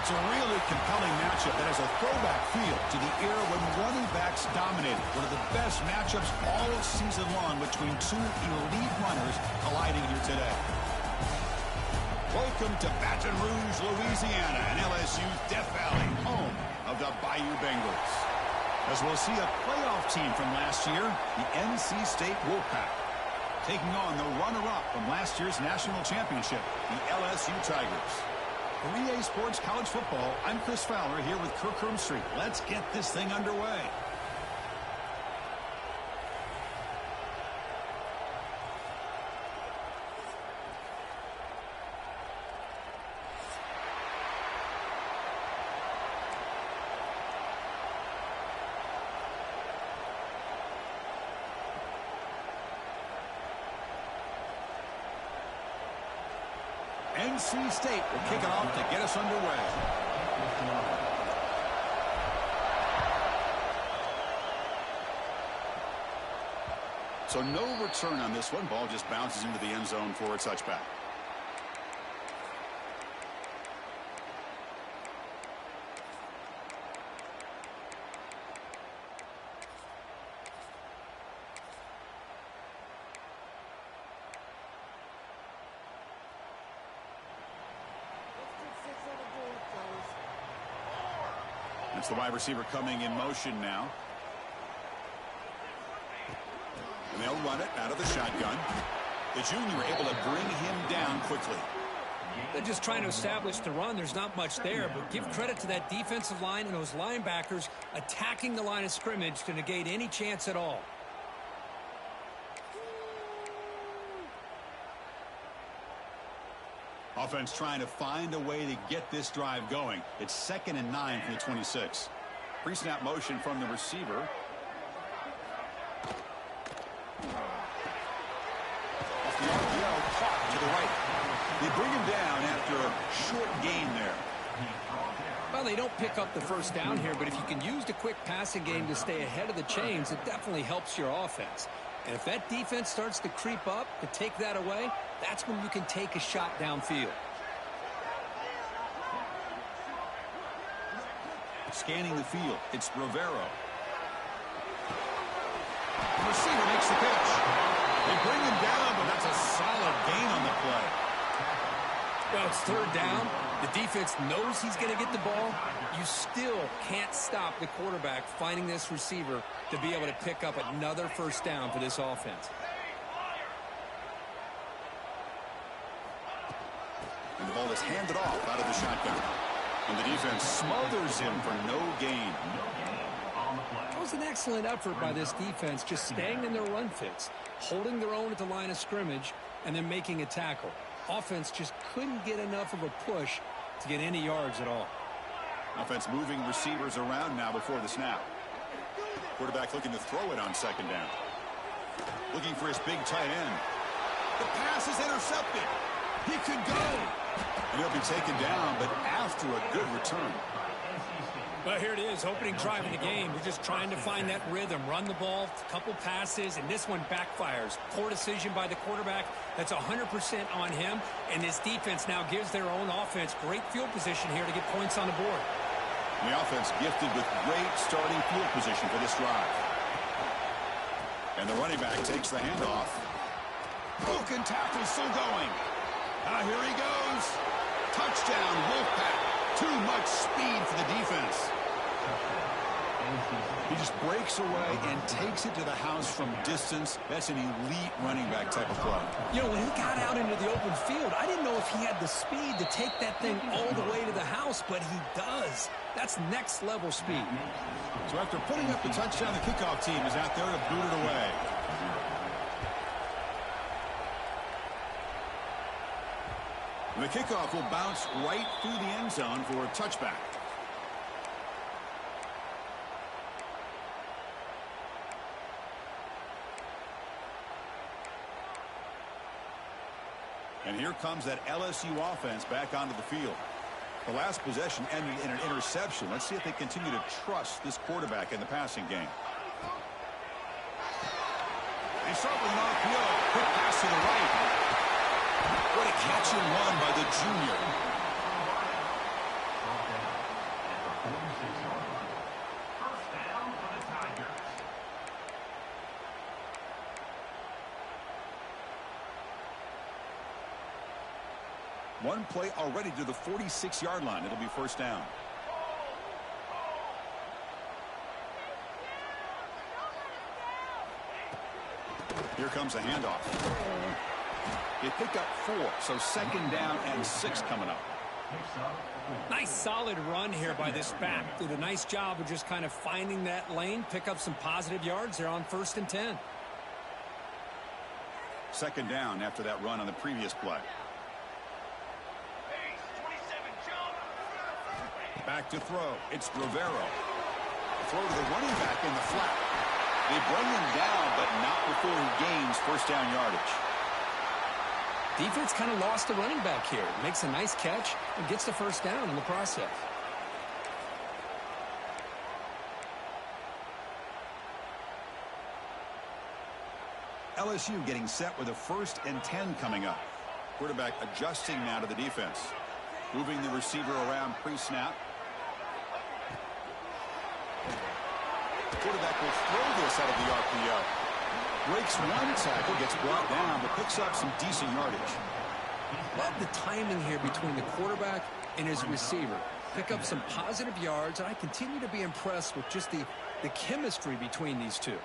It's a really compelling matchup that has a throwback feel to the era when running backs dominated. One of the best matchups all season long between two elite runners colliding here today. Welcome to Baton Rouge, Louisiana, and LSU's Death Valley, home of the Bayou Bengals. As we'll see a playoff team from last year, the NC State Wolfpack, taking on the runner-up from last year's national championship, the LSU Tigers. For EA Sports College Football, I'm Chris Fowler here with Kirk Herbstreit. Let's get this thing underway. NC State will kick it off to get us underway. So no return on this one. Ball just bounces into the end zone for a touchback. That's the wide receiver coming in motion now. And they'll run it out of the shotgun. The junior able to bring him down quickly. They're just trying to establish the run. There's not much there, but give credit to that defensive line and those linebackers attacking the line of scrimmage to negate any chance at all. Offense trying to find a way to get this drive going. It's 2nd and 9 from the 26. Pre-snap motion from the receiver. Off the RPO, caught to the right. They bring him down after a short gain there. Well, they don't pick up the first down here, but if you can use the quick passing game to stay ahead of the chains, it definitely helps your offense. And if that defense starts to creep up to take that away, that's when you can take a shot downfield. Scanning the field, it's Rivero. The receiver makes the pitch. They bring him down, but that's a solid gain on the play. Well, it's 3rd down. The defense knows he's going to get the ball. You still can't stop the quarterback finding this receiver to be able to pick up another first down for this offense. And the ball is handed off out of the shotgun. And the defense smothers him for no gain. That was an excellent effort by this defense, just staying in their run fits, holding their own at the line of scrimmage, and then making a tackle. Offense just couldn't get enough of a push to get any yards at all. Offense moving receivers around now before the snap. Quarterback looking to throw it on 2nd down. Looking for his big tight end. The pass is intercepted. He could go. And he'll be taken down, but after a good return. Well, here it is, opening drive of the game. We're just trying to find that rhythm, run the ball, a couple passes, and this one backfires. Poor decision by the quarterback. That's 100% on him, and this defense now gives their own offense great field position here to get points on the board. And the offense gifted with great starting field position for this drive. And the running back takes the handoff. Broken tackle still going. Here he goes. Touchdown, Wolfpack. Too much speed for the defense. He just breaks away and takes it to the house from distance. That's an elite running back type of play. You know, when he got out into the open field, I didn't know if he had the speed to take that thing all the way to the house, but he does. That's next level speed. So after putting up the touchdown, the kickoff team is out there to boot it away. The kickoff will bounce right through the end zone for a touchback. And here comes that LSU offense back onto the field. The last possession ended in an interception. Let's see if they continue to trust this quarterback in the passing game. They start with an RPO. Quick pass to the right. What a catch and run by the junior. One play already to the 46-yard line. It'll be first down. Here comes a handoff. They pick up 4, so second down and 6 coming up. Nice solid run here by this back. Did a nice job of just kind of finding that lane, pick up some positive yards there on 1st and 10. Second down after that run on the previous play. Back to throw. It's Rivero. Throw to the running back in the flat. They bring him down, but not before he gains first down yardage. Defense kind of lost the running back here. Makes a nice catch and gets the first down in the process. LSU getting set with a 1st and 10 coming up. Quarterback adjusting now to the defense. Moving the receiver around pre-snap. The quarterback will throw this out of the RPO. Breaks one tackle, gets brought down, but picks up some decent yardage. Love the timing here between the quarterback and his receiver. Pick up some positive yards, and I continue to be impressed with just the chemistry between these two.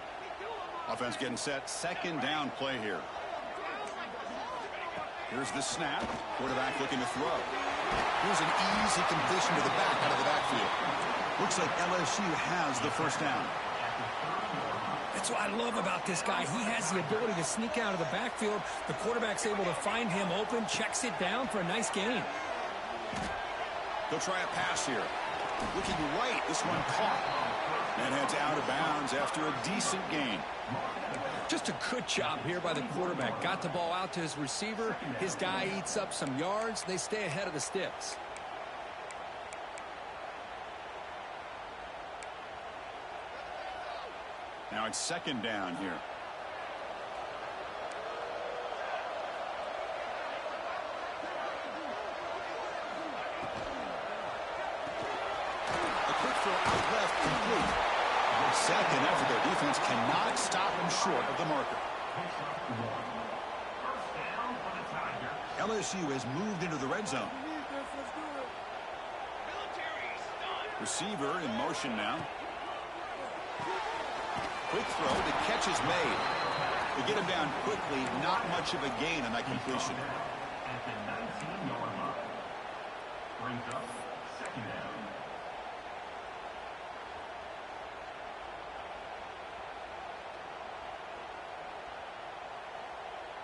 Offense getting set. Second down play here. Here's the snap. Quarterback looking to throw. Here's an easy completion to the back out of the backfield. Looks like LSU has the first down. That's what I love about this guy. He has the ability to sneak out of the backfield. The quarterback's able to find him open, checks it down for a nice gain. They'll try a pass here. Looking right, this one caught. And heads out of bounds after a decent gain. Just a good job here by the quarterback. Got the ball out to his receiver. His guy eats up some yards. They stay ahead of the sticks. Now it's second down here. A quick throw out left, complete. Second effort, their defense cannot stop him short of the marker. LSU has moved into the red zone. Receiver in motion now. Quick throw, the catch is made. They get him down quickly, not much of a gain on that completion. At the 19-yard line. Brings up second down.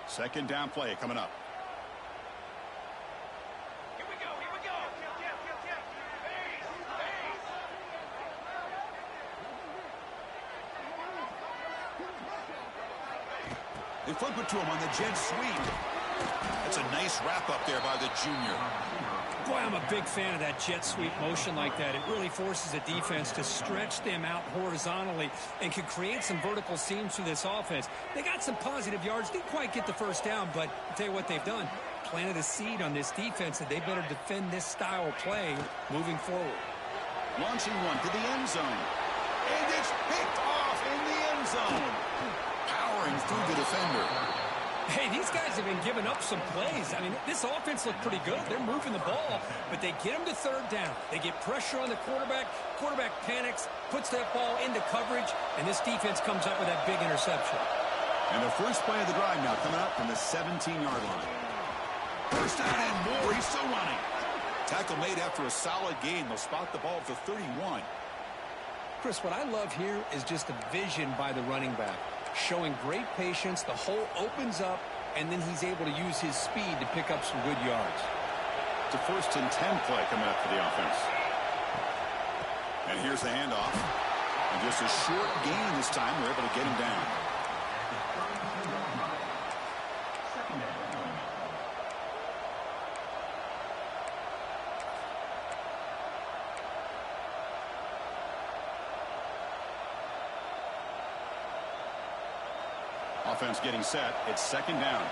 Second down play coming up. Here we go, here we go. They flip it to him on the jet sweep. That's a nice wrap up there by the junior. Boy, I'm a big fan of that jet sweep motion like that. It really forces a defense to stretch them out horizontally and can create some vertical seams for this offense. They got some positive yards. Didn't quite get the first down, but I'll tell you what they've done. Planted a seed on this defense that they better defend this style of play moving forward. Launching one to the end zone. And it's picked off in the end zone. Powering through the defender. Hey, these guys have been giving up some plays. I mean, this offense looked pretty good. They're moving the ball, but they get them to third down. They get pressure on the quarterback. Quarterback panics, puts that ball into coverage, and this defense comes up with that big interception. And the first play of the drive now coming up from the 17-yard line. First down and more. He's still running. Tackle made after a solid gain. They'll spot the ball at the 31. Chris, what I love here is just the vision by the running back. Showing great patience, the hole opens up, and then he's able to use his speed to pick up some good yards. It's a 1st and 10 play coming up for the offense. And here's the handoff. And just a short gain this time. They're able to get him down. Offense getting set. It's second down.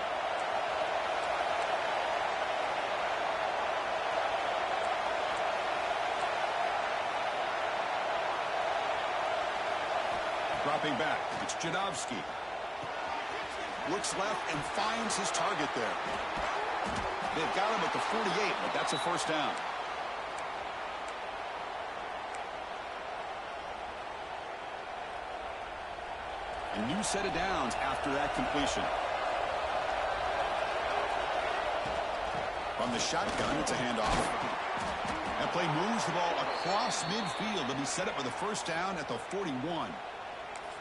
Dropping back, it's Jadovsky. Looks left and finds his target there. They've got him at the 48, but that's a first down. A new set of downs after that completion. From the shotgun, it's a handoff. That play moves the ball across midfield to be set up with a first down at the 41.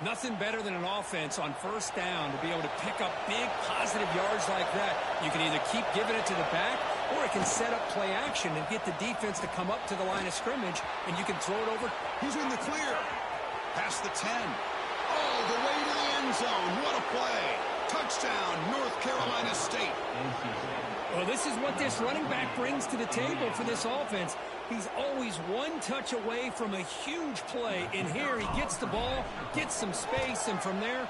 Nothing better than an offense on first down to be able to pick up big positive yards like that. You can either keep giving it to the back, or it can set up play action and get the defense to come up to the line of scrimmage, and you can throw it over. He's in the clear. Past the 10. Oh, the way to the end zone. What a play. Touchdown, North Carolina State. Well, this is what this running back brings to the table for this offense. He's always one touch away from a huge play. And here he gets the ball, gets some space, and from there,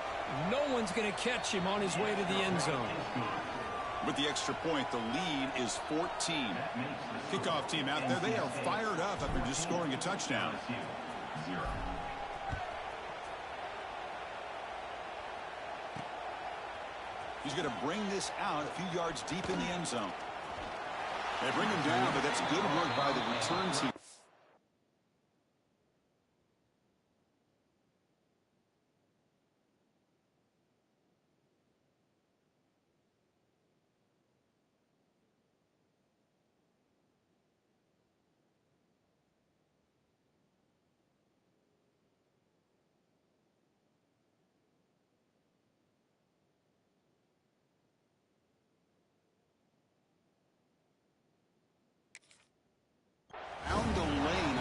no one's going to catch him on his way to the end zone. With the extra point, the lead is 14. Kickoff team out there, they are fired up after just scoring a touchdown. He's going to bring this out a few yards deep in the end zone. They bring him down, but that's good work by the return team.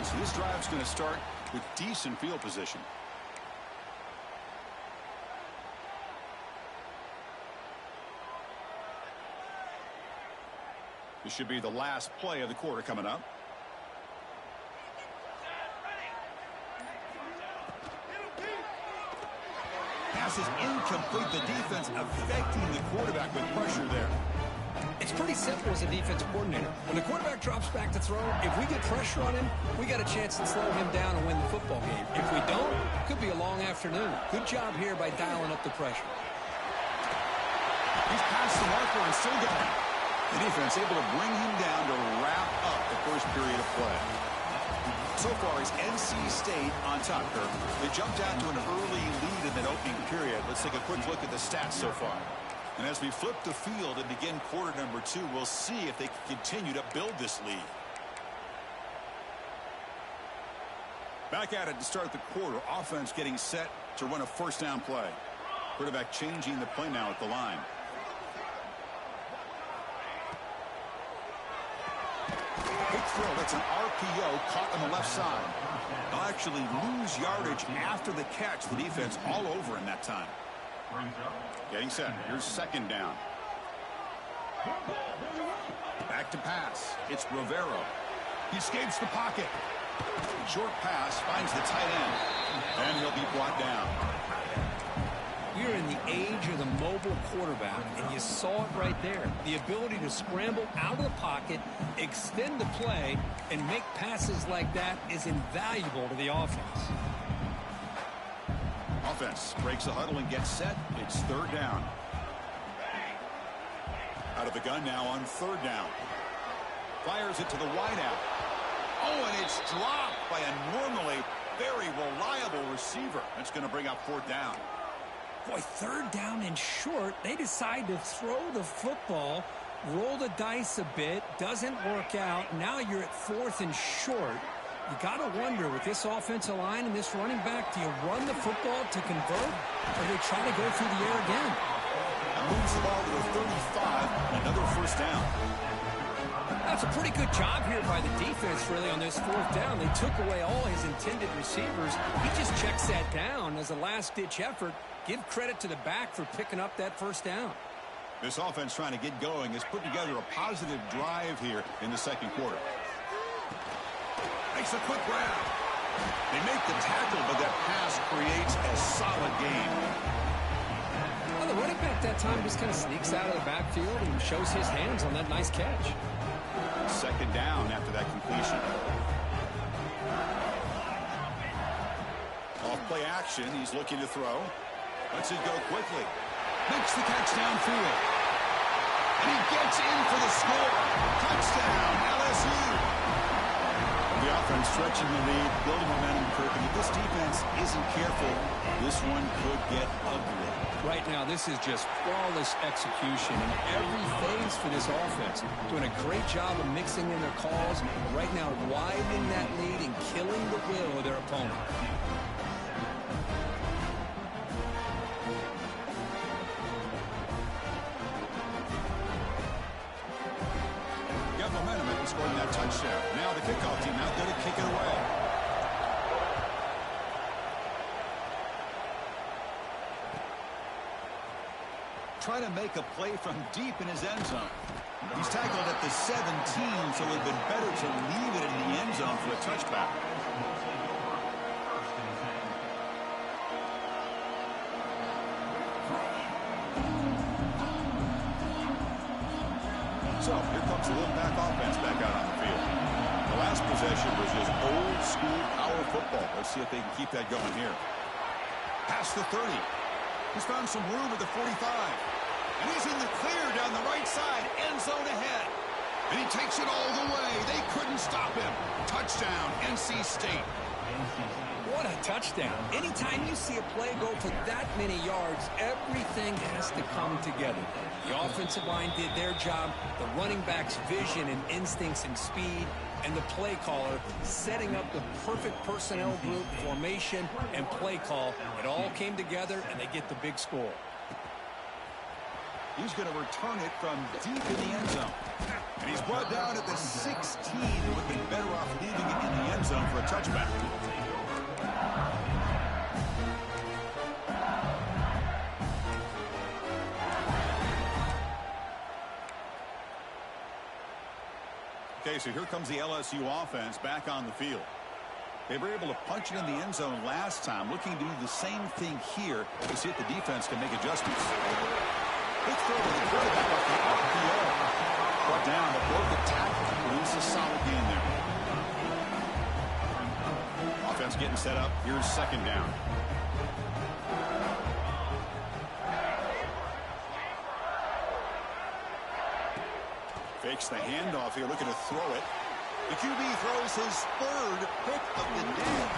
So this drive's going to start with decent field position. This should be the last play of the quarter coming up. Pass is incomplete. The defense affecting the quarterback with pressure there. It's pretty simple as a defensive coordinator. When the quarterback drops back to throw, if we get pressure on him, we got a chance to slow him down and win the football game. If we don't, it could be a long afternoon. Good job here by dialing up the pressure. He's past the marker and still going. The defense able to bring him down to wrap up the first period of play. So far, it's NC State on top, Kirk. They jumped out to an early lead in that opening period. Let's take a quick look at the stats so far. And as we flip the field and begin quarter number 2, we'll see if they can continue to build this lead. Back at it to start the quarter. Offense getting set to run a first down play. Quarterback changing the play now at the line. Quick throw. That's an RPO caught on the left side. They'll actually lose yardage after the catch. The defense all over in that time. Getting set. Here's second down. Back to pass. It's Rivero. He escapes the pocket. Short pass finds the tight end. And he'll be brought down. We're in the age of the mobile quarterback, and you saw it right there. The ability to scramble out of the pocket, extend the play, and make passes like that is invaluable to the offense. Offense breaks the huddle and gets set. It's third down. Out of the gun now on third down. Fires it to the wideout. Oh, and it's dropped by a normally very reliable receiver. That's going to bring up fourth down. Boy, third down and short. They decide to throw the football, roll the dice a bit, doesn't work out. Now you're at fourth and short. You got to wonder, with this offensive line and this running back, do you run the football to convert, or do they try to go through the air again? Moves the ball to the 35, another first down. That's a pretty good job here by the defense, really, on this fourth down. They took away all his intended receivers. He just checks that down as a last-ditch effort. Give credit to the back for picking up that first down. This offense trying to get going has put together a positive drive here in the second quarter. Makes a quick grab. They make the tackle, but that pass creates a solid gain. Well, the running back that time just kind of sneaks out of the backfield and shows his hands on that nice catch. Second down after that completion. Off play action. action. He's looking to throw. Lets it go quickly. Makes the catch downfield. And he gets in for the score. Touchdown, LSU. The offense stretching the lead, building momentum, Kirk. And if this defense isn't careful, this one could get ugly. Right now, this is just flawless execution in every phase for this offense. Doing a great job of mixing in their calls. Right now, widening that lead and killing the will of their opponent. Got momentum after scoring that touchdown. Now the kickoff team out there to kick it away. Trying to make a play from deep in his end zone. He's tackled at the 17, so it would have been better to leave it in the end zone for a touchback. So here comes the Wolfpack offense back out on the field. The last possession was just old school power football. Let's see if they can keep that going here. Past the 30. He's found some room at the 45. And he's in the clear down the right side. End zone ahead. And he takes it all the way. They couldn't stop him. Touchdown, NC State. What a touchdown. Anytime you see a play go for that many yards, everything has to come together. The offensive line did their job, the running back's vision and instincts and speed, and the play caller setting up the perfect personnel group, formation, and play call. It all came together, and they get the big score. He's going to return it from deep in the end zone. And he's brought down at the 16. Would have been better off leaving it in the end zone for a touchback. Okay, so here comes the LSU offense back on the field. They were able to punch it in the end zone last time, looking to do the same thing here to see if the defense can make adjustments. Big throw to the quarterback off the RPO. Brought down, but broke the tackle. Produce a solid gain there. Offense getting set up. Here's second down. Fakes the handoff here, looking to throw it. The QB throws his third pick of the day.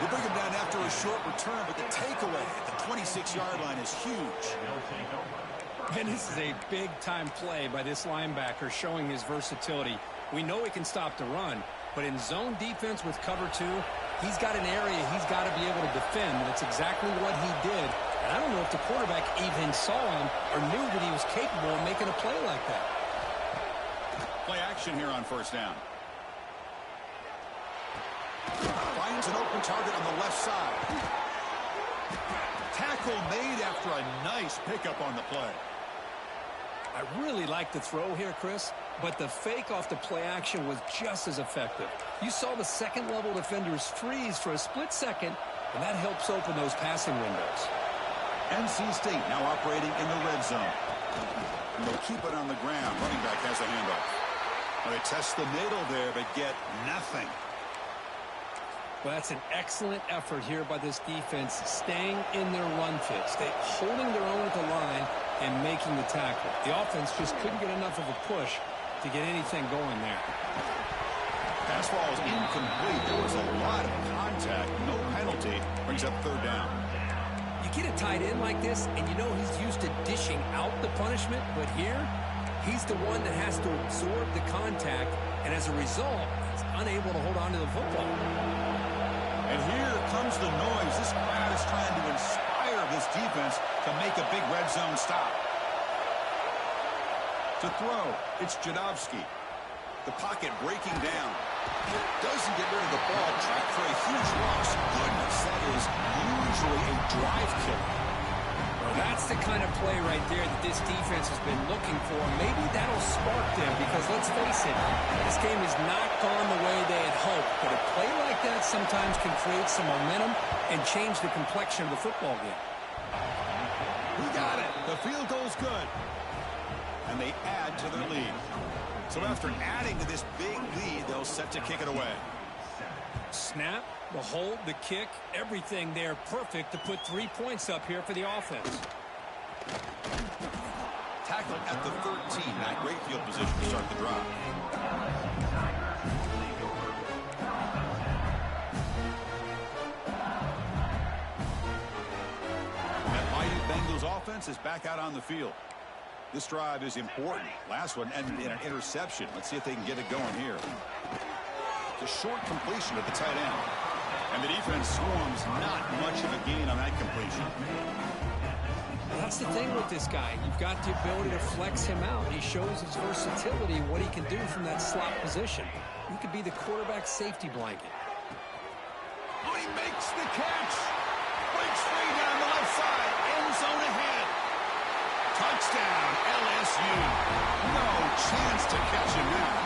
They bring him down after a short return, but the takeaway at the 26-yard line is huge. And this is a big-time play by this linebacker showing his versatility. We know he can stop the run, but in zone defense with cover two, he's got an area he's got to be able to defend. That's exactly what he did. And I don't know if the quarterback even saw him or knew that he was capable of making a play like that. Play action here on first down. Finds an open target on the left side. Tackle made after a nice pickup on the play. I really like the throw here, Chris, but the fake off the play action was just as effective. You saw the second-level defenders freeze for a split second, and that helps open those passing windows. NC State now operating in the red zone. And they'll keep it on the ground. Running back has a handoff. Now they test the middle there, but get nothing. Well, that's an excellent effort here by this defense, staying in their run fit, holding their own at the line and making the tackle. The offense just couldn't get enough of a push to get anything going there. Pass ball is incomplete. There was a lot of contact. No penalty. Brings up third down. You get a tight end like this, and you know he's used to dishing out the punishment, but here, he's the one that has to absorb the contact, and as a result, he's unable to hold on to the football. And here comes the noise. This crowd is trying to inspire this defense to make a big red zone stop. To throw, it's Jadovsky. The pocket breaking down. Doesn't get rid of the ball. Trapped for a huge loss. Goodness, that is usually a drive killer. Well, that's the kind of play right there that this defense has been looking for. Maybe that'll spark them because, let's face it, this game has not gone the way they had hoped. But a play like that sometimes can create some momentum and change the complexion of the football game. We got it. The field goal's good. And they add to their lead. So after adding to this big lead, they'll set to kick it away. Snap, the hold, the kick, everything there perfect to put 3 points up here for the offense. Tackle at the 13. Not great field position to start the drive. That mighty Bengals offense is back out on the field. This drive is important. Last one ended in an interception. Let's see if they can get it going here. It's a short completion to the tight end. And the defense swarms not much of a gain on that completion. That's the thing with this guy. You've got the ability to flex him out. He shows his versatility, what he can do from that slot position. He could be the quarterback safety blanket. Oh, he makes the catch. Breaks free down the left side. End zone ahead. Touchdown, LSU. No chance to catch him now.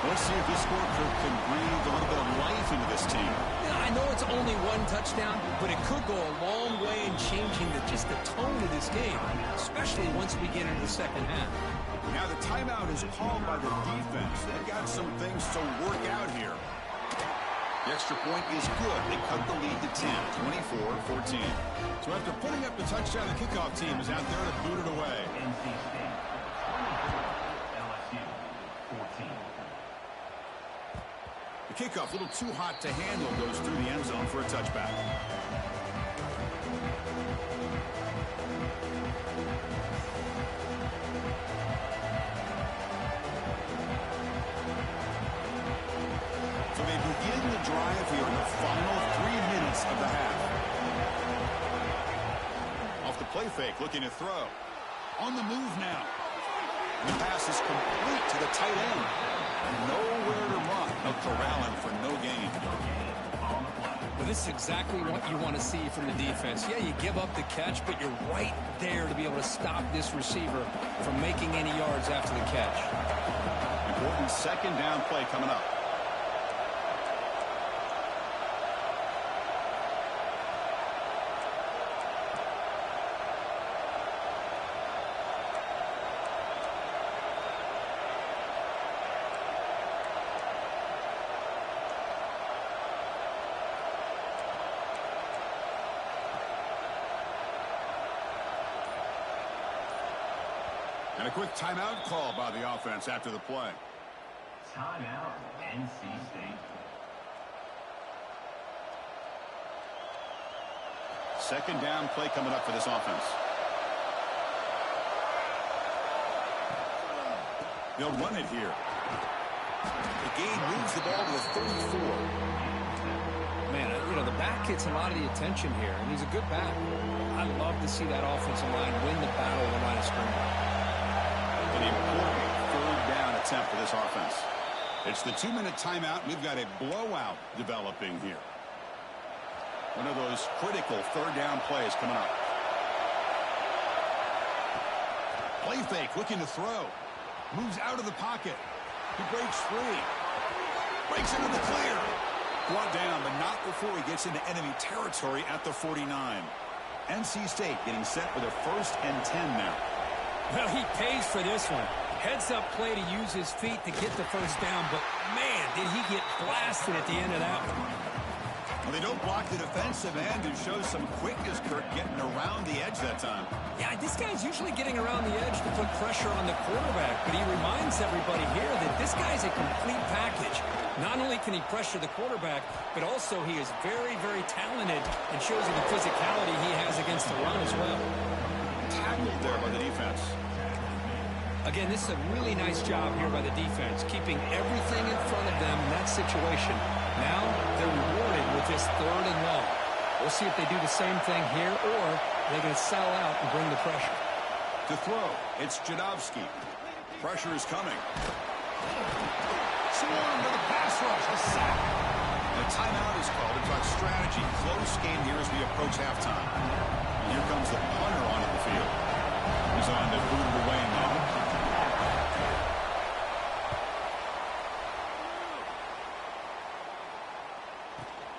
Let's see if this scorecard can breathe a little bit of life into this team. Yeah, I know it's only one touchdown, but it could go a long way in changing just the tone of this game, especially once we get into the second half. Now the timeout is called by the defense. They've got some things to work out here. The extra point is good. They cut the lead to 10, 24-14. So after putting up the touchdown, the kickoff team is out there to boot it away. NC State, LSU, 14. The kickoff, a little too hot to handle, goes through the end zone for a touchback. So they begin the drive here in the final 3 minutes of the half. Off the play fake, looking to throw. On the move now. And the pass is complete to the tight end. Nowhere to run. No corralling for no gain. Well, this is exactly what you want to see from the defense. Yeah, you give up the catch, but you're right there to be able to stop this receiver from making any yards after the catch. Important second down play coming up. And a quick timeout call by the offense after the play. Timeout, NC State. Second down play coming up for this offense. They'll run it here. The gain moves the ball to the 34. Man, the back gets a lot of the attention here, and he's a good back. I love to see that offensive line win the battle of the line of scrimmage. An important third down attempt for this offense. It's the 2-minute timeout. We've got a blowout developing here. One of those critical third down plays coming up. Play fake, looking to throw. Moves out of the pocket. He breaks free. Breaks into the clear. Brought down, but not before he gets into enemy territory at the 49. NC State getting set for their 1st and 10 now. Well, he pays for this one. Heads-up play to use his feet to get the first down, but, man, did he get blasted at the end of that one. Well, they don't block the defensive end, who shows some quickness, Kirk, getting around the edge that time. Yeah, this guy's usually getting around the edge to put pressure on the quarterback, but he reminds everybody here that this guy's a complete package. Not only can he pressure the quarterback, but also he is very, very talented and shows you the physicality he has against the run as well. Tackled there by the defense. Again, this is a really nice job here by the defense, keeping everything in front of them in that situation. Now they're rewarded with this 3rd and long. We'll see if they do the same thing here, or they're going to sell out and bring the pressure. To throw, it's Jadovsky. Pressure is coming. Swarm with a pass rush, a sack. And a timeout is called to talk strategy. Close game here as we approach halftime. And here comes the punter onto the field. He's on to boot it away now.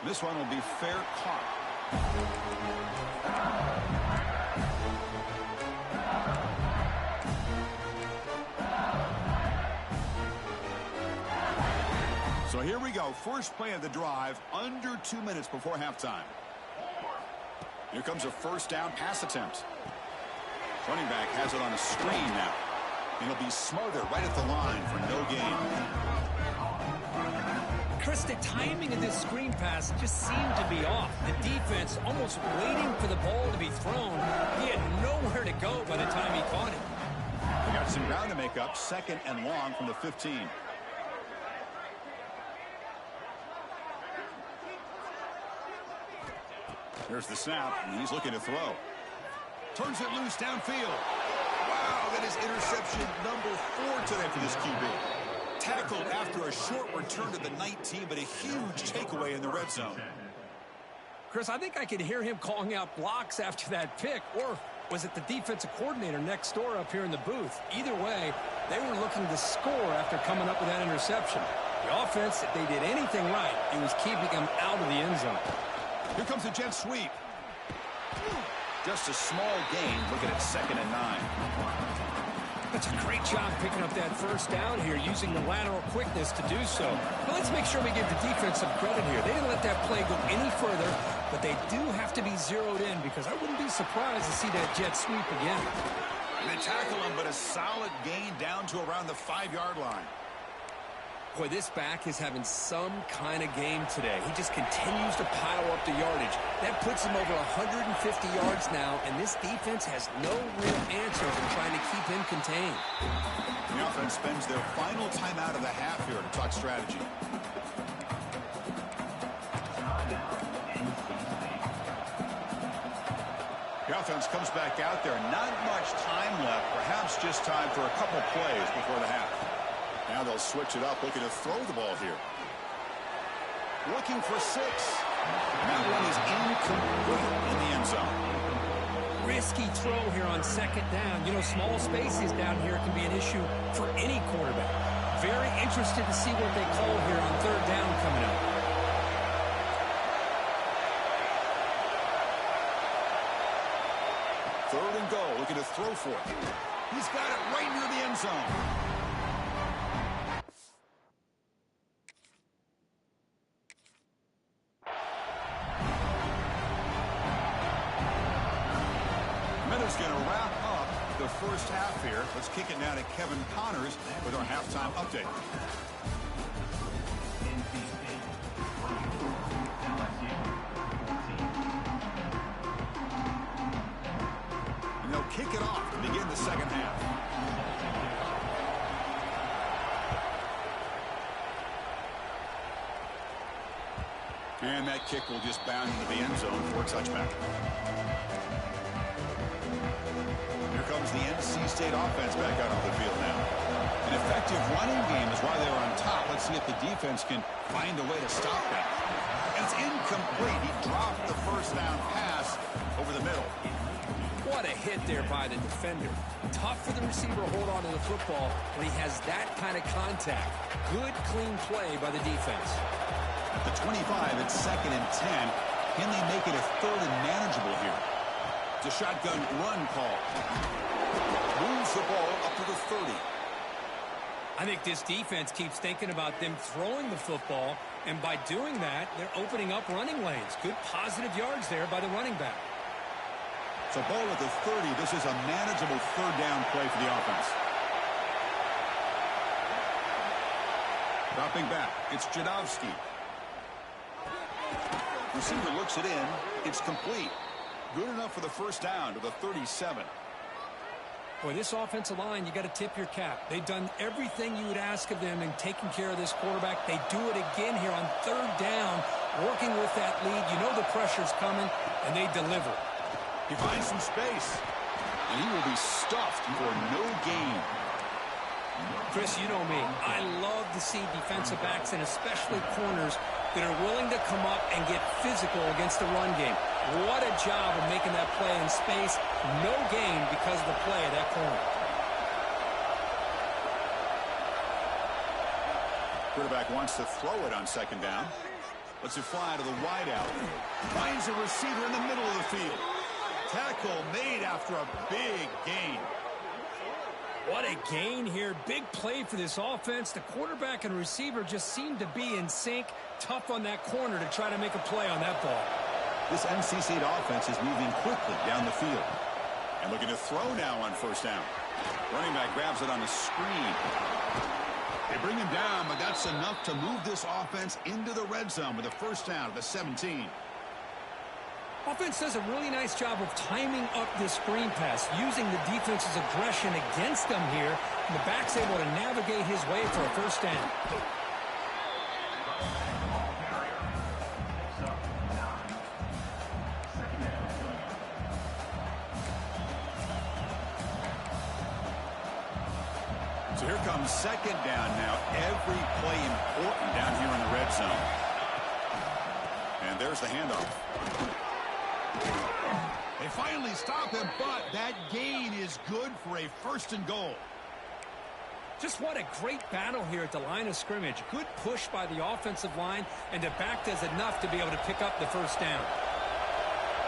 This one will be fair caught. So So here we go. First play of the drive, under 2 minutes before halftime. Here comes a first down pass attempt. Running back has it on a screen now. And he'll be smarter right at the line for no gain. Chris, the timing of this screen pass just seemed to be off. The defense almost waiting for the ball to be thrown. He had nowhere to go by the time he caught it. They got some ground to make up. Second and long from the 15. Here's the snap, and he's looking to throw. Turns it loose downfield. Wow, that is interception number 4 today for this QB. Tackled after a short return to the 19, but a huge takeaway in the red zone. Chris, I think I could hear him calling out blocks after that pick, or was it the defensive coordinator next door up here in the booth? Either way, they were looking to score after coming up with that interception. The offense, if they did anything right, it was keeping them out of the end zone. Here comes the jet sweep. Just a small gain, looking at 2nd and 9. That's a great job picking up that first down here, using the lateral quickness to do so. But let's make sure we give the defense some credit here. They didn't let that play go any further, but they do have to be zeroed in because I wouldn't be surprised to see that jet sweep again. They tackle him, but a solid gain down to around the 5-yard line. Boy, this back is having some kind of game today. He just continues to pile up the yardage. That puts him over 150 yards now, and this defense has no real answers in trying to keep him contained. The offense spends their final timeout of the half here to talk strategy. The offense comes back out there. Not much time left. Perhaps just time for a couple plays before the half. Now they'll switch it up, looking to throw the ball here. Looking for 6. And that one is incomplete in the end zone. Risky throw here on 2nd down. You know, small spaces down here can be an issue for any quarterback. Very interested to see what they call here on 3rd down coming up. Third and goal, looking to throw for it. He's got it right near the end zone. Minute's going to wrap up the first half here. Let's kick it now to Kevin Connors with our halftime update. And they'll kick it off to begin the second half. And that kick will just bound into the end zone for a touchback. Here comes the NC State offense back out on the field now. An effective running game is why they're on top. Let's see if the defense can find a way to stop that. And it's incomplete. He dropped the first down pass over the middle. What a hit there by the defender. Tough for the receiver to hold on to the football when he has that kind of contact. Good, clean play by the defense. At the 25, it's 2nd and 10. Can they make it a 3rd and manageable here? It's a shotgun run call. Moves the ball up to the 30. I think this defense keeps thinking about them throwing the football, and by doing that, they're opening up running lanes. Good positive yards there by the running back. So ball at the 30. This is a manageable 3rd down play for the offense. Dropping back, it's Jadowski. Receiver looks it in. It's complete. Good enough for the first down to the 37. Boy, this offensive line, you got to tip your cap. They've done everything you would ask of them in taking care of this quarterback. They do it again here on 3rd down, working with that lead. You know the pressure's coming, and they deliver. He finds some space, and he will be stuffed for no gain. Chris, you know me. I love to see defensive backs and especially corners that are willing to come up and get physical against the run game. What a job of making that play in space. No gain because of the play of that corner. Quarterback wants to throw it on 2nd down. Lets it fly to the wideout. Finds a receiver in the middle of the field. Tackle made after a big gain. What a gain here. Big play for this offense. The quarterback and receiver just seem to be in sync. Tough on that corner to try to make a play on that ball. This NC State offense is moving quickly down the field. And looking to throw now on first down. Running back grabs it on the screen. They bring him down, but that's enough to move this offense into the red zone with a first down at the 17. Offense does a really nice job of timing up this screen pass, using the defense's aggression against them here. And the back's able to navigate his way for a first down. So here comes second down now. Every play important down here in the red zone. And there's the handoff. They finally stop him, but that gain is good for a first and goal. Just what a great battle here at the line of scrimmage. Good push by the offensive line, and the back does enough to be able to pick up the first down.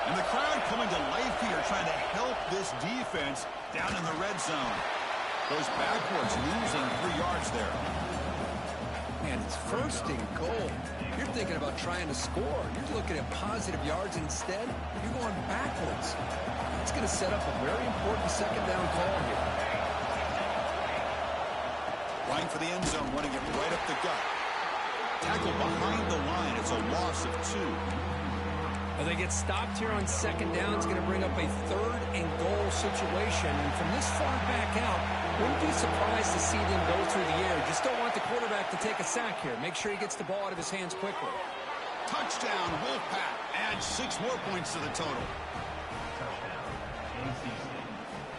And the crowd coming to life here, trying to help this defense down in the red zone. Goes backwards, losing 3 yards there. And it's first and goal. You're thinking about trying to score. You're looking at positive yards instead. You're going backwards. It's going to set up a very important second down call here. Line for the end zone, running it right up the gut. Tackle behind the line. It's a loss of 2. Well, they get stopped here on second down. It's going to bring up a third and goal situation. And from this far back out, wouldn't be surprised to see them go through the air. Just don't want the quarterback to take a sack here. Make sure he gets the ball out of his hands quickly. Touchdown, Wolfpack. Adds 6 more points to the total.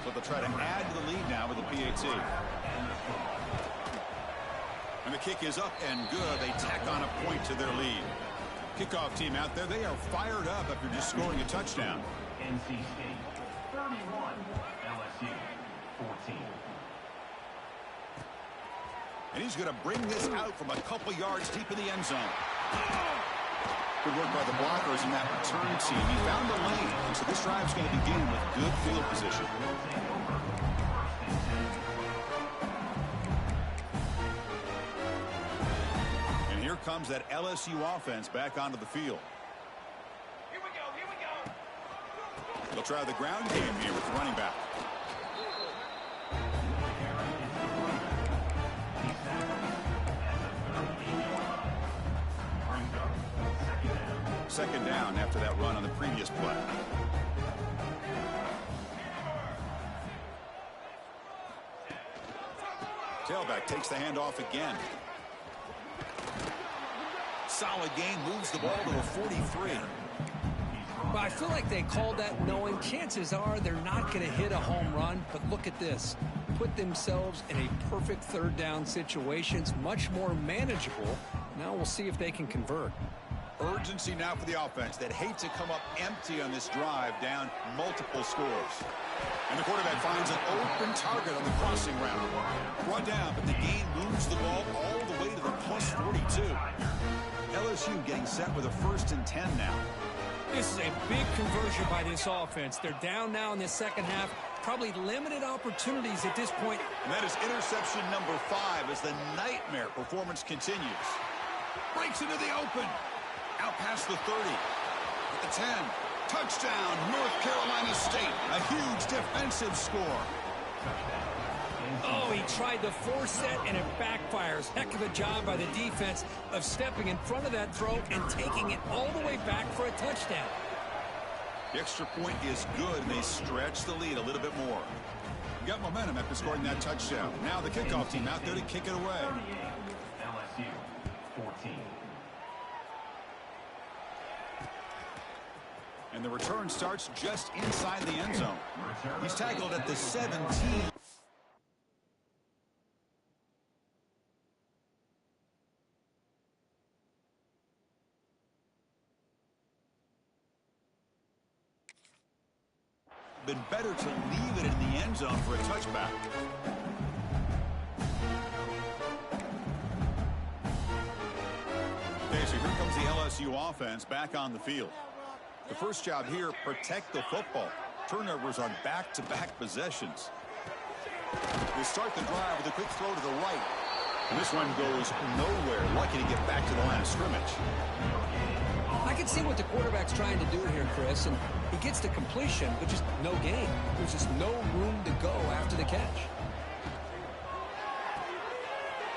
So they'll try to add to the lead now with the PAT. And the kick is up and good. They tack on a point to their lead. Kickoff team out there, they are fired up after just scoring a touchdown. NC State 31, LSU 14. And he's going to bring this out from a couple yards deep in the end zone. Good work by the blockers in that return team. He found the lane, and so this drive's going to begin with good field position. And here comes that LSU offense back onto the field. Here we go. They'll try the ground game here with the running back. Second down after that run on the previous play. Tailback takes the handoff again. Solid gain, moves the ball to the 43. Well, I feel like they called that knowing chances are they're not going to hit a home run. But look at this. Put themselves in a perfect third down situation. It's much more manageable. Now we'll see if they can convert. Urgency now for the offense that hates to come up empty on this drive, down multiple scores. And the quarterback finds an open target on the crossing route. Brought down, but the gain moves the ball all the way to the plus 42. LSU getting set with a 1st and 10 now. This is a big conversion by this offense. They're down now in the second half. Probably limited opportunities at this point. And that is interception number 5 as the nightmare performance continues. Breaks into the open. Out past the 30. At the 10. Touchdown, North Carolina State. A huge defensive score. Oh, he tried to force that, and it backfires. Heck of a job by the defense of stepping in front of that throw and taking it all the way back for a touchdown. The extra point is good, and they stretch the lead a little bit more. Got momentum after scoring that touchdown. Now the kickoff team out there to kick it away. LSU 14. And the return starts just inside the end zone. He's tackled at the 17. Been better to leave it in the end zone for a touchback. Okay, so here comes the LSU offense back on the field. The first job here, protect the football. Turnovers on back-to-back possessions. They start the drive with a quick throw to the right. And this one goes nowhere. Lucky to get back to the line of scrimmage. I can see what the quarterback's trying to do here, Chris, and he gets the completion, but just no gain. There's just no room to go after the catch.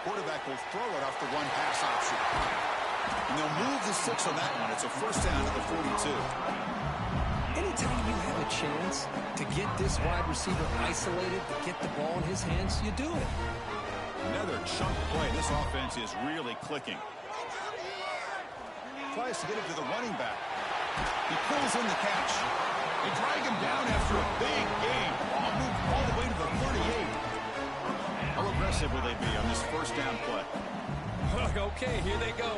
Quarterback will throw it off the one pass option. And they'll move the 6 on that one. It's a first down at the 42. Anytime you have a chance to get this wide receiver isolated, to get the ball in his hands, you do it. Another chunk play. This offense is really clicking. Tries to get it to the running back. He pulls in the catch. They drag him down after a big gain. Ball moved all the way to the 38. How aggressive will they be on this first down play? Okay, here they go.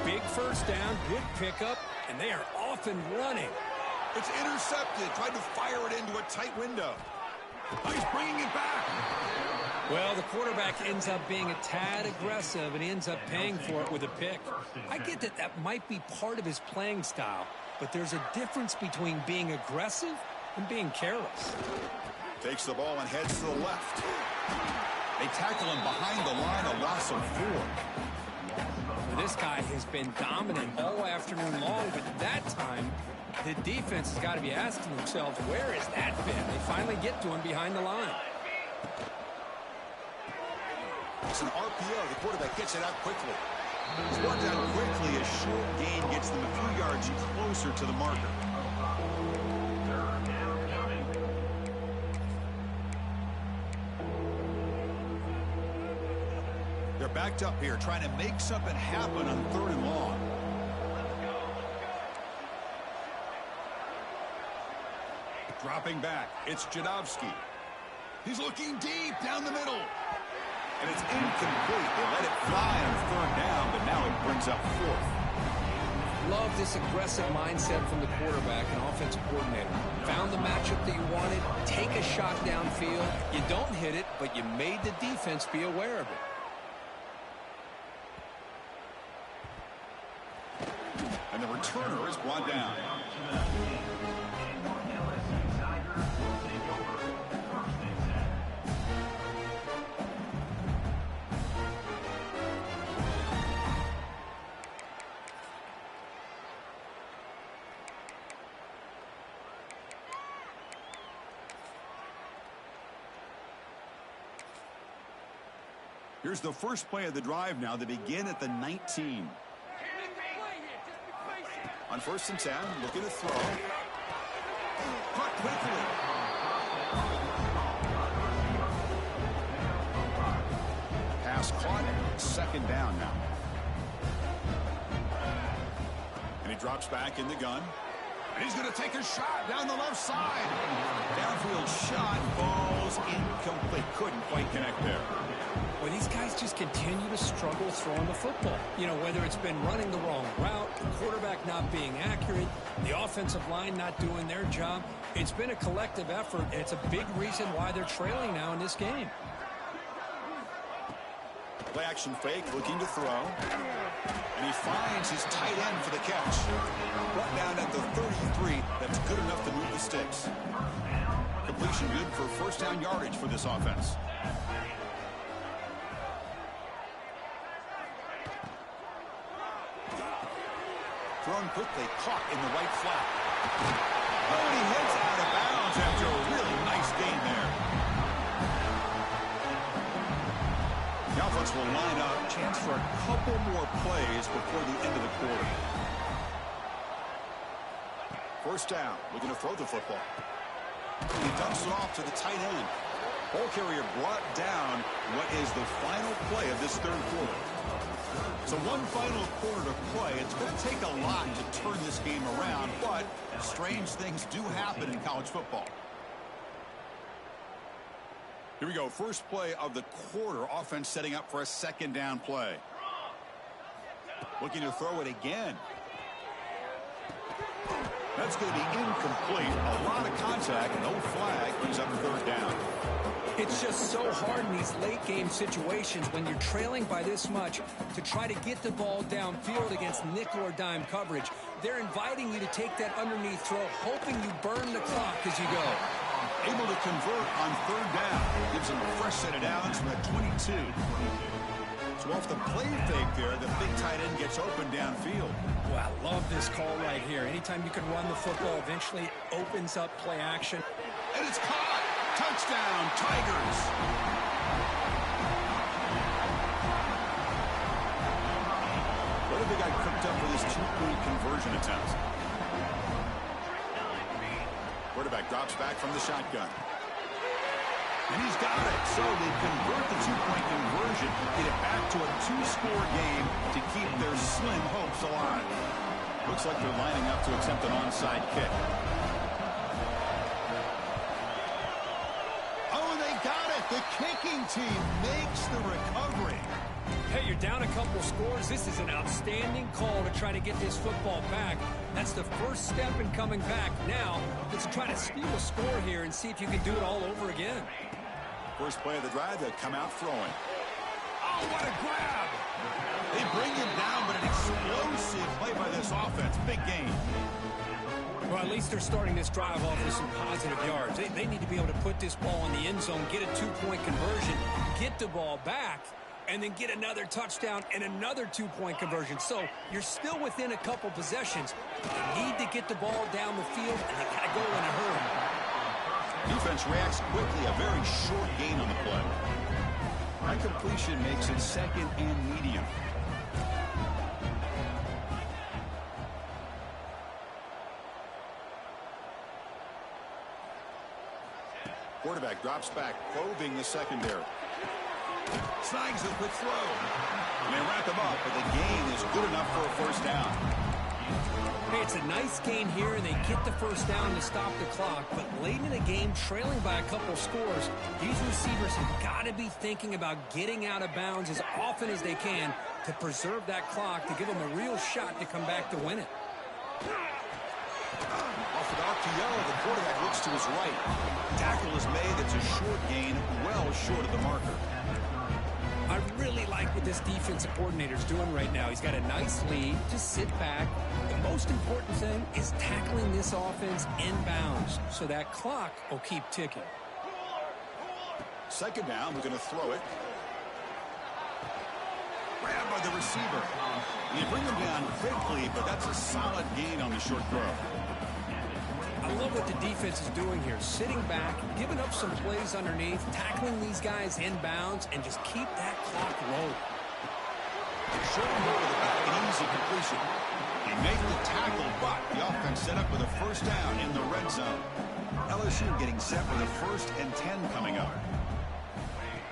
Big first down, good pickup, and they are off and running. It's intercepted. Tried to fire it into a tight window. He's bringing it back. Well, the quarterback ends up being a tad aggressive and he ends up paying for it with a pick. I get that that might be part of his playing style, but there's a difference between being aggressive and being careless. Takes the ball and heads to the left. They tackle him behind the line, a loss of 4. Well, this guy has been dominant all afternoon long, but that time, the defense has got to be asking themselves, where has that been? They finally get to him behind the line. It's an RPO. The quarterback gets it out quickly. It's worked out quickly. A short gain gets them a few yards closer to the marker. They're backed up here, trying to make something happen on 3rd and long. Dropping back, it's Jadovsky. He's looking deep down the middle. And it's incomplete. They let it fly on 3rd down, but now it brings up 4th. Love this aggressive mindset from the quarterback and offensive coordinator. Found the matchup that you wanted, take a shot downfield. You don't hit it, but you made the defense be aware of it. And the returner is brought down. Here's the first play of the drive now. They begin at the 19. On 1st and 10, looking to throw. Caught quickly. Pass caught. 2nd down now. And he drops back in the gun. And he's going to take a shot down the left side. Downfield shot falls incomplete. Couldn't quite connect there. Well, these guys just continue to struggle throwing the football. You know, whether it's been running the wrong route, the quarterback not being accurate, the offensive line not doing their job. It's been a collective effort, and it's a big reason why they're trailing now in this game. Play action fake, looking to throw. And he finds his tight end for the catch. Brought down at the 33. That's good enough to move the sticks. Completion good for first down yardage for this offense. Thrown quickly, caught in the right flat. Oh, and he hits out of bounds after a really nice gain there. The offense will line up. Chance for a couple more plays before the end of the quarter. First down, looking to throw the football. He dumps it off to the tight end. Ball carrier brought down. What is the final play of this 3rd quarter? So one final quarter to play. It's going to take a lot to turn this game around, but strange things do happen in college football. Here we go. First play of the quarter. Offense setting up for a 2nd down play. Looking to throw it again. That's going to be incomplete. A lot of contact. No flag. Brings up 3rd down. It's just so hard in these late game situations when you're trailing by this much to try to get the ball downfield against nickel or dime coverage. They're inviting you to take that underneath throw, hoping you burn the clock as you go. Able to convert on third down. Gives them a fresh set of downs from the 22. So off the play fake there, the big tight end gets open downfield. Well, I love this call right here. Anytime you can run the football, eventually it opens up play action. And it's caught. Touchdown, Tigers. What have they got cooked up with this two-point conversion attempt? Quarterback drops back from the shotgun. And he's got it. So they convert the two-point conversion, get it back to a two-score game to keep their slim hopes alive. Looks like they're lining up to attempt an onside kick. Oh, and they got it. The kicking team makes the recovery. Hey, you're down a couple scores. This is an outstanding call to try to get this football back. That's the first step in coming back. Now, let's try to steal a score here and see if you can do it all over again. First play of the drive, they come out throwing. Oh, what a grab! They bring him down, but an explosive play by this offense. Big game. Well, at least they're starting this drive off with some positive yards. They need to be able to put this ball in the end zone, get a two-point conversion, get the ball back, and then get another touchdown and another two-point conversion. So you're still within a couple possessions. You need to get the ball down the field, and you got to go in a hurry. Defense reacts quickly. A very short gain on the play. That completion makes it second and medium. Quarterback drops back, probing the secondary. Snags a quick throw. They wrap him up, but the gain is good enough for a first down. Hey, it's a nice gain here, and they get the first down to stop the clock. But late in the game, trailing by a couple scores, these receivers have got to be thinking about getting out of bounds as often as they can to preserve that clock, to give them a real shot to come back to win it. Off it out to Yellow. The quarterback looks to his right. Tackle is made. It's a short gain, well short of the marker. I really like what this defensive coordinator is doing right now. He's got a nice lead. Just sit back. The most important thing is tackling this offense inbounds so that clock will keep ticking. Second down, we're going to throw it. Grabbed by the receiver. You bring him down quickly, but that's a solid gain on the short throw. I love what the defense is doing here. Sitting back, giving up some plays underneath, tackling these guys inbounds, and just keep that clock rolling. Short and over the back, an easy completion. They make the tackle, but the offense set up with a first down in the red zone. LSU getting set with a 1st and 10 coming up.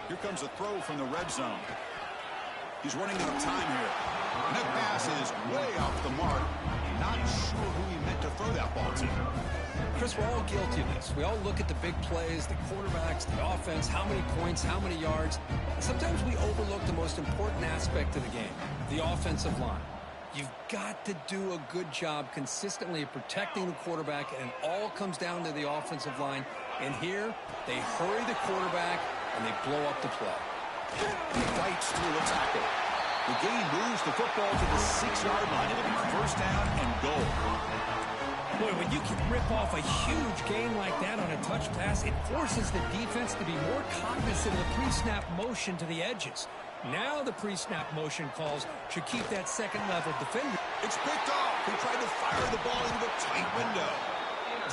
Here comes a throw from the red zone. He's running out of time here. And that pass is way off the mark. Not sure who he meant to throw that ball to. Chris, we're all guilty of this. We all look at the big plays, the quarterbacks, the offense, how many points, how many yards. Sometimes we overlook the most important aspect of the game, the offensive line. You've got to do a good job consistently of protecting the quarterback, and it all comes down to the offensive line. And here, they hurry the quarterback, and they blow up the play. He fights through the tackle. The game moves the football to the 6-yard line. It'll be first down and goal. Boy, when you can rip off a huge gain like that on a touch pass, it forces the defense to be more cognizant of the pre-snap motion to the edges. Now the pre-snap motion calls should keep that second-level defender. It's picked off. He tried to fire the ball into a tight window.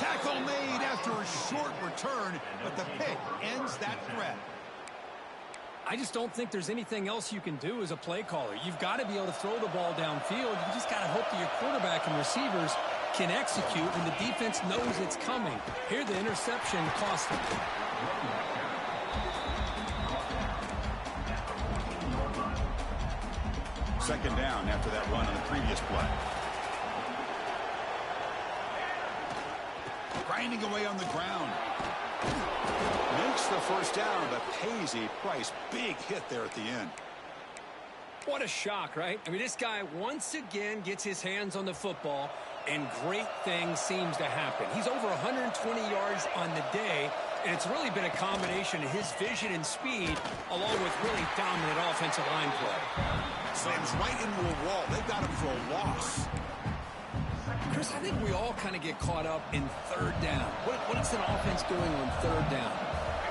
Tackle made after a short return, but the pick ends that threat. I just don't think there's anything else you can do as a play caller. You've got to be able to throw the ball downfield. You just got to hope that your quarterback and receivers can execute when the defense knows it's coming. Here, the interception cost them. Second down after that run on the previous play. Grinding away on the ground. Makes the first down, but pays a price. Big hit there at the end. What a shock, right? I mean, this guy once again gets his hands on the football, and great things seems to happen. He's over 120 yards on the day, and it's really been a combination of his vision and speed, along with really dominant offensive line play. Slams right into a wall. They've got him for a loss. Chris, I think we all kind of get caught up in third down. What is an offense doing on third down?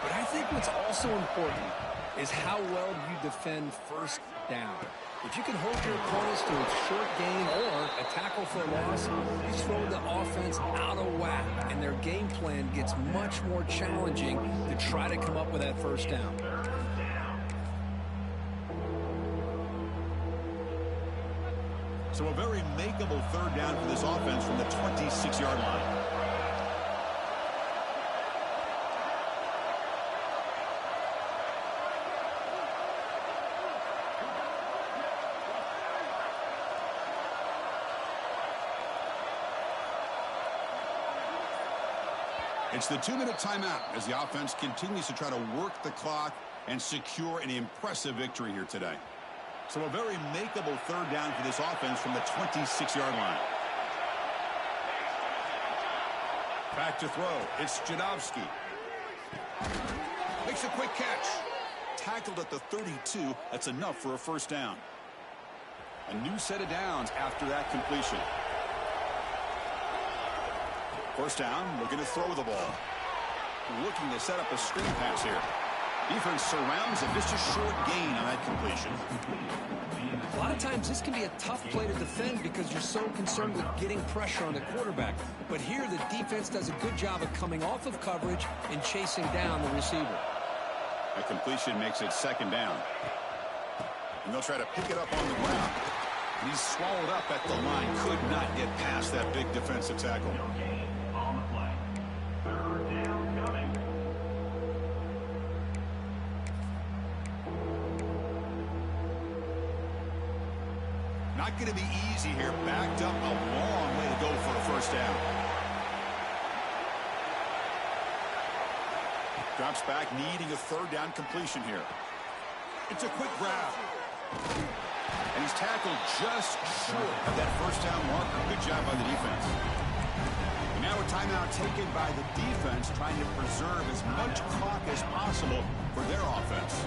But I think what's also important is how well you defend first down. If you can hold your opponents to a short gain or a tackle for a loss, you throw the offense out of whack, and their game plan gets much more challenging to try to come up with that first down. So a very makeable third down for this offense from the 26-yard line. It's the 2-minute timeout as the offense continues to try to work the clock and secure an impressive victory here today. So a very makeable third down for this offense from the 26-yard line. Back to throw. It's Jadowski. Makes a quick catch. Tackled at the 32. That's enough for a first down. A new set of downs after that completion. First down, looking to throw the ball. Looking to set up a screen pass here. Defense surrounds it. Just a short gain on that completion. A lot of times this can be a tough play to defend because you're so concerned with getting pressure on the quarterback. But here the defense does a good job of coming off of coverage and chasing down the receiver. A completion makes it second down. And they'll try to pick it up on the ground. And he's swallowed up at the line. Could not get past that big defensive tackle. On the play. Third down coming. Not going to be easy here. Backed up a long way to go for a first down. Drops back, needing a third down completion here. It's a quick grab. And he's tackled just short of that first down marker. Good job by the defense. And now a timeout taken by the defense, trying to preserve as much clock as possible for their offense.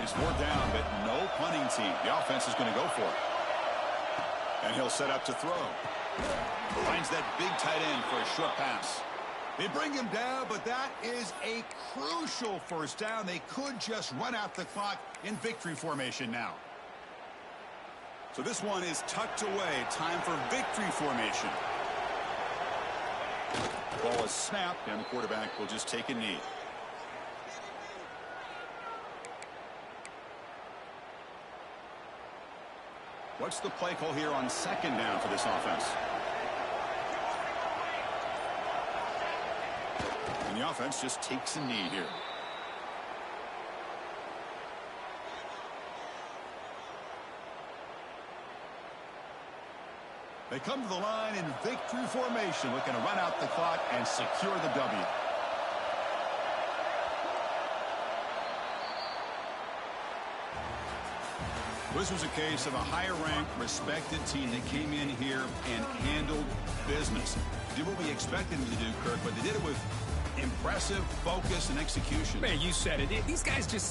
It's fourth down, but no punting team. The offense is going to go for it. And he'll set up to throw. Finds that big tight end for a short pass. They bring him down, but that is a crucial first down. They could just run out the clock in victory formation now. So this one is tucked away. Time for victory formation. The ball is snapped, and the quarterback will just take a knee. What's the play call here on second down for this offense? And the offense just takes a knee here. They come to the line in victory formation, looking to run out the clock and secure the W. This was a case of a higher-ranked, respected team that came in here and handled business. Did what we expected them to do, Kirk, but they did it with impressive focus and execution. Man, you said it. These guys just